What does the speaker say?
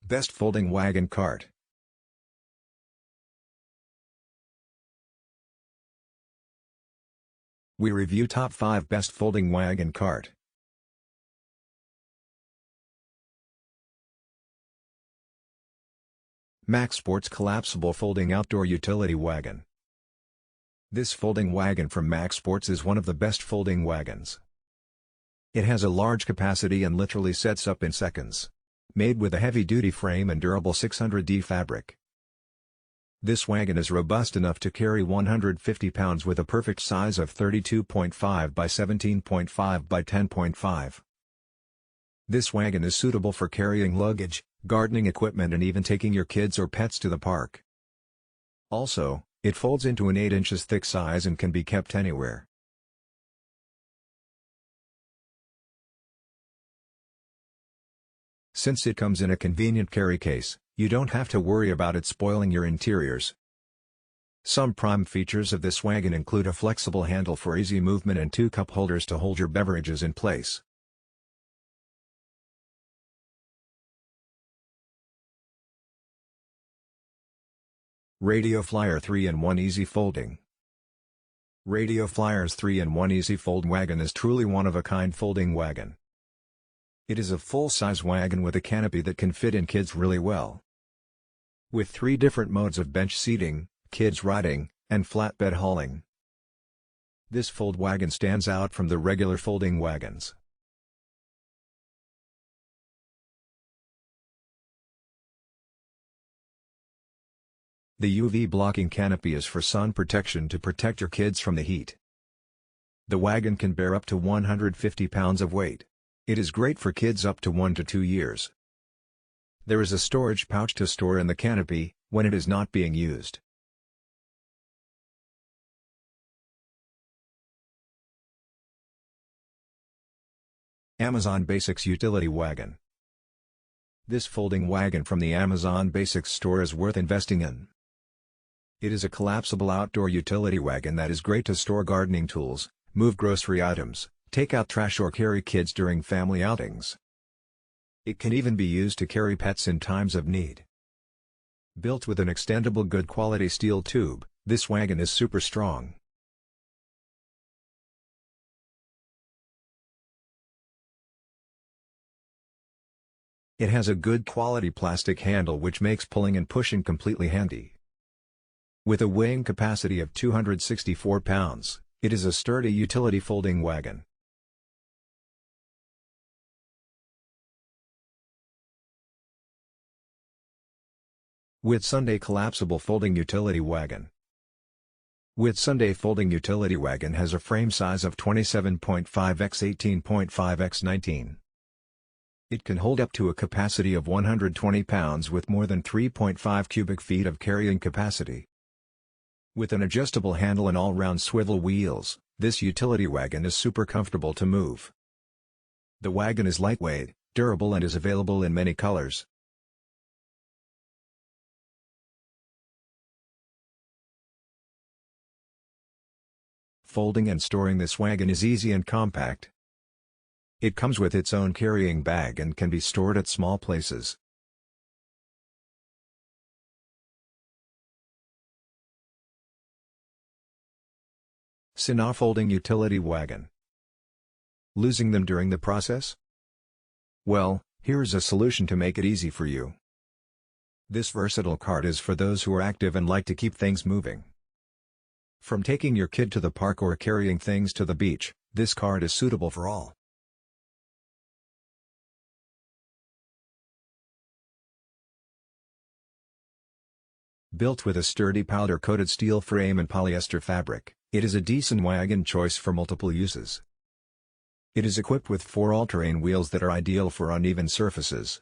Best folding wagon cart. We review top 5 best folding wagon cart. Max Sports Collapsible Folding Outdoor Utility Wagon. This folding wagon from Max Sports is one of the best folding wagons. It has a large capacity and literally sets up in seconds. Made with a heavy-duty frame and durable 600D fabric. This wagon is robust enough to carry 150 pounds with a perfect size of 32.5 by 17.5 by 10.5. This wagon is suitable for carrying luggage, gardening equipment and even taking your kids or pets to the park. Also, it folds into an 8 inches thick size and can be kept anywhere. Since it comes in a convenient carry case, you don't have to worry about it spoiling your interiors. Some prime features of this wagon include a flexible handle for easy movement and 2 cup holders to hold your beverages in place. Radio Flyer 3-in-1 Easy Folding. Radio Flyer's 3-in-1 Easy Fold wagon is truly one-of-a-kind folding wagon. It is a full-size wagon with a canopy that can fit in kids really well. With 3 different modes of bench seating, kids riding, and flatbed hauling. This fold wagon stands out from the regular folding wagons. The UV blocking canopy is for sun protection to protect your kids from the heat. The wagon can bear up to 150 pounds of weight. It is great for kids up to 1 to 2 years. There is a storage pouch to store in the canopy, when it is not being used. Amazon Basics Utility Wagon. This folding wagon from the Amazon Basics store is worth investing in. It is a collapsible outdoor utility wagon that is great to store gardening tools, move grocery items, take out trash or carry kids during family outings. It can even be used to carry pets in times of need. Built with an extendable good quality steel tube, this wagon is super strong. It has a good quality plastic handle which makes pulling and pushing completely handy. With a weighing capacity of 264 pounds, it is a sturdy utility folding wagon. WHITSUNDAY Collapsible Folding Utility Wagon. WHITSUNDAY Folding Utility Wagon has a frame size of 27.5 x 18.5 x 19. It can hold up to a capacity of 120 pounds with more than 3.5 cubic feet of carrying capacity. With an adjustable handle and all-round swivel wheels, this utility wagon is super comfortable to move. The wagon is lightweight, durable and is available in many colors. Folding and storing this wagon is easy and compact. It comes with its own carrying bag and can be stored at small places. Seina Folding Utility Wagon. Losing them during the process? Well, here's a solution to make it easy for you. This versatile cart is for those who are active and like to keep things moving. From taking your kid to the park or carrying things to the beach, this cart is suitable for all. Built with a sturdy powder-coated steel frame and polyester fabric, it is a decent wagon choice for multiple uses. It is equipped with 4 all-terrain wheels that are ideal for uneven surfaces.